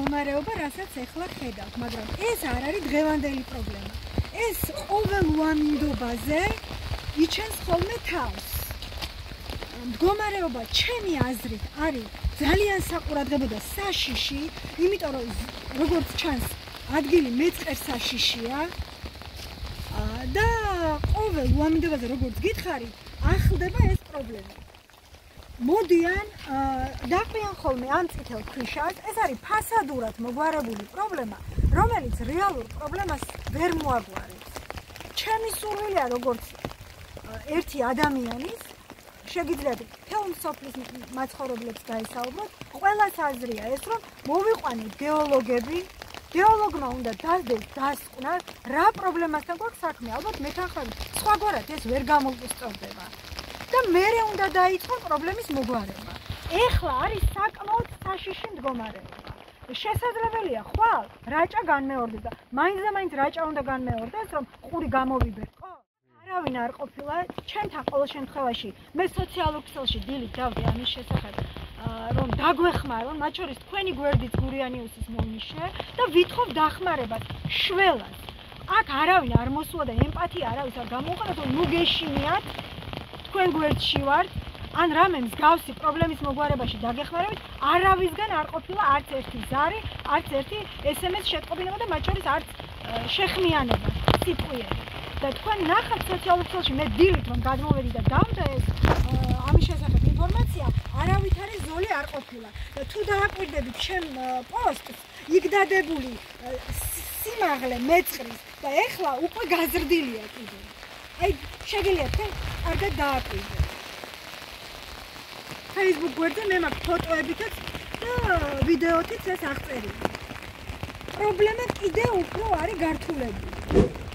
მდგომარეობა, რასაც ახლა ხედავთ, მაგრამ ეს არ არის დღევანდელი პრობლემა. ეს ყოველ უამინდობაზე იჩენს ხოლმე თავს. მდგომარეობა ჩემი აზრით არის ძალიან საყურადღებო და საშიში, იმიტომ რომ როგორც ჩანს, ადგილი მეწყერ საშიშია და ყოველ უამინდობაზე როგორც გითხარი, ახლდება ეს პრობლემა. მოდიან დაყრიან ხოლმე ამ წითელ ქვიშას, ეს არის ფასადურად მოგვარებული პრობლემა, რომელიც რეალურ პრობლემას ვერ მოაგვარებს. ჩემი სურვილია როგორც ერთი ადამიანის, შეგიძლიათ მთელ მსოფლის მაცხოვრებლებს გაესაუბროთ, ყველას აზრია ეს, რომ მოვიყვანეთ გეოლოგები, გეოლოგმა უნდა დასდევს დასკვნა, რა პრობლემასთან გვაქვს საქმე, ალბათ მეთანხმებით, სხვაგვარად ეს ვერ გამოგსწორდება. და მერე უნდა დაიწყო პრობლემის მოგვარება. ეხლა არის საკმაოდ საშიში მდგომარეობა. შესაძლებელია ხვალ რაჭა განმეორდეს და მაინც რაჭა უნდა განმეორდეს, რომ ყური გამოვიბერტყო. არავინ არ ყოფილა ჩემთან ყოველ შემთხვევაში მე სოციალურ ქსელში დილით დავდი ამის შესახებ, რომ დაგვეხმარონ, მათ შორის თქვენი გვერდით გურიანიუსის მომიშე და ვითხოვ დახმარებას შველას. აქ არავინ არ მოსულა და ემპათია არავის არ გამოუყენოთ, რომ ნუ გეშინიათ თქვენ გვერდში ვართ, ან რამე მსგავსი პრობლემის მოგვარებაში დაგეხმარებით, არავისგან არ ყოფილა არც ერთი ზარი, არც ერთი SMS შეტყობინება და მათ შორის არც შეხმიანება, სიტყვიერი. და თქვენ ნახავთ სოციალურ ქსელში, მე დილით რომ გადმოვედი და დავდე ეს ამის შესახებ ინფორმაცია, არავითარი ზოლი არ ყოფილა. და თუ დააკვირდებით ჩემ პოსტს, იქ დადებული სიმაღლე მეწყრის და ეხლა უკვე გაზრდილია კიდევ. აი, შეგიძლიათ თქვენ კარგად დააკვირდეთ. Facebook გვერდზე მე მაქვს ფოტოებითაც და ვიდეოთიც ეს აღწერილი. პრობლემა კიდევ უფრო არის გართულებული.